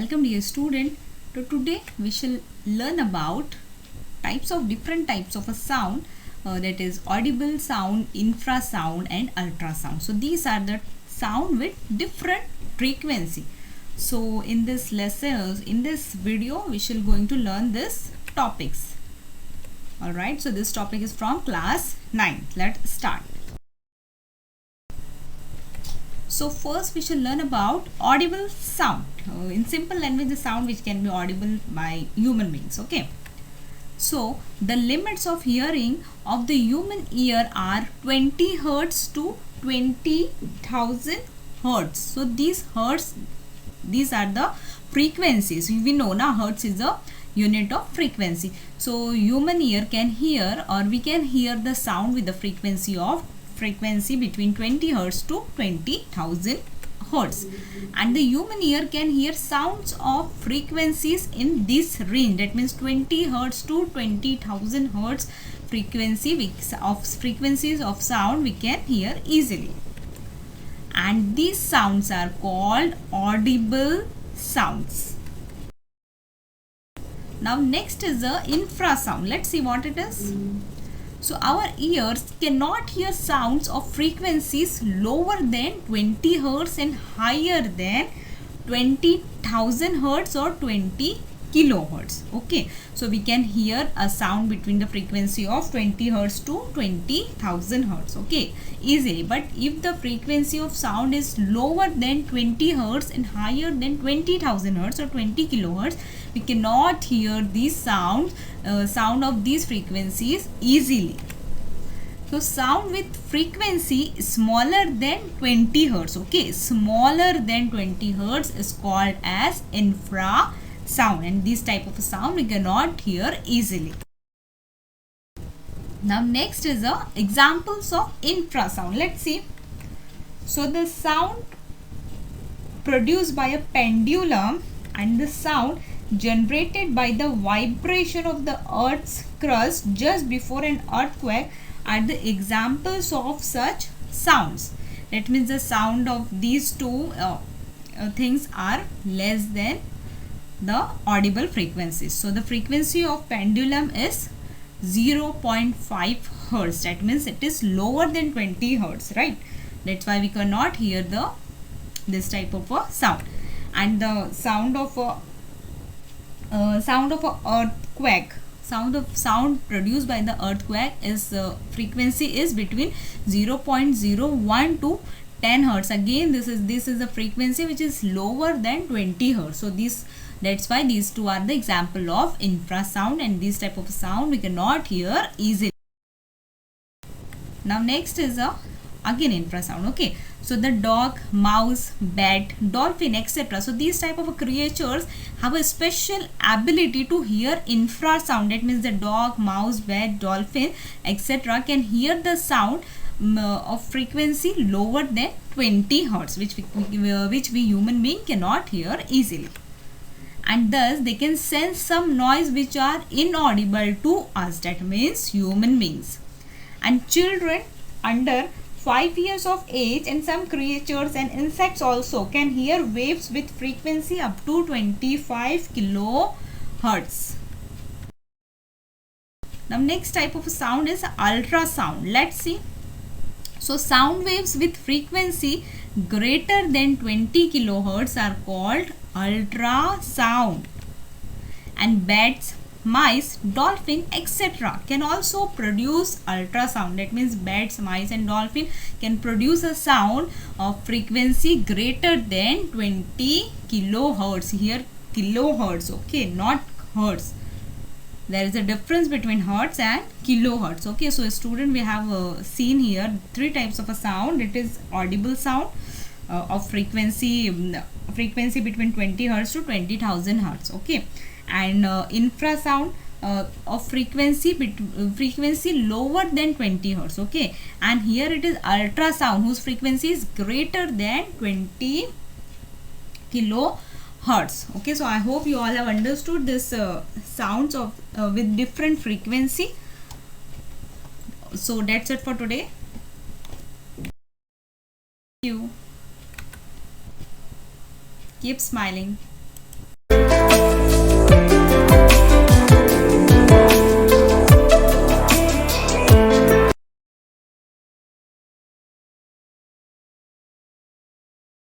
Welcome dear student. So today we shall learn about different types of a sound, that is audible sound, infrasound and ultrasound. So these are the sound with different frequency. So in this lesson, in this video, we shall going to learn this topics. Alright, so this topic is from class 9. Let's start. So first we shall learn about audible sound. In simple language, the sound which can be audible by human beings. Okay. So the limits of hearing of the human ear are 20 hertz to 20,000 hertz. So these are the frequencies. We know now hertz is a unit of frequency. So human ear can hear, or we can hear the sound with the frequency between 20 hertz to 20,000 hertz, and the human ear can hear sounds of frequencies in this range. That means 20 hertz to 20,000 hertz frequencies of sound we can hear easily, and these sounds are called audible sounds. Now next is the infrasound. Let's see what it is. So our ears cannot hear sounds of frequencies lower than 20 hertz and higher than 20,000 hertz or 20 kilohertz. Okay, so we can hear a sound between the frequency of 20 hertz to 20,000 hertz. Okay, easily. But if the frequency of sound is lower than 20 hertz and higher than 20,000 hertz or 20 kilohertz, we cannot hear these sound of these frequencies easily. So sound with frequency smaller than 20 hertz, okay, smaller than 20 hertz is called as infrasound, and this type of sound we cannot hear easily. Now next is examples of infrasound. Let's see. So the sound produced by a pendulum and the sound generated by the vibration of the earth's crust just before an earthquake are the examples of such sounds. That means the sound of these two things are less than the audible frequencies. So the frequency of pendulum is 0.5 hertz. That means it is lower than 20 hertz, right? That's why we cannot hear this type of a sound. And the sound of a earthquake, sound produced by the earthquake is frequency is between 0.01 to 10 hertz. Again, this is a frequency which is lower than 20 hertz. So that's why these two are the example of infrasound, and this type of sound we cannot hear easily. Now next is again infrasound. Okay, so the dog, mouse, bat, dolphin, etc. So these type of creatures have a special ability to hear infrasound. That means the dog, mouse, bat, dolphin, etc. can hear the sound of frequency lower than 20 hertz, which we human being cannot hear easily, and thus they can sense some noise which are inaudible to us. That means human beings. And children under 5 years of age and some creatures and insects also can hear waves with frequency up to 25 kilohertz. Now next type of sound is ultrasound. Let's see. So sound waves with frequency greater than 20 kilohertz are called ultrasound, and bats, mice, dolphin, etc. can also produce ultrasound. That means bats, mice and dolphin can produce a sound of frequency greater than 20 kilohertz. Here kilohertz, okay, not hertz. There is a difference between hertz and kilohertz. Okay, so student, we have seen here three types of a sound. It is audible sound of frequency between 20 hertz to 20,000 hertz. Okay, and infrasound of frequency lower than 20 hertz. Okay, and here it is ultrasound whose frequency is greater than 20 kilohertz. Okay, so I hope you all have understood this sounds of with different frequency. So that's it for today. Thank you. Keep smiling.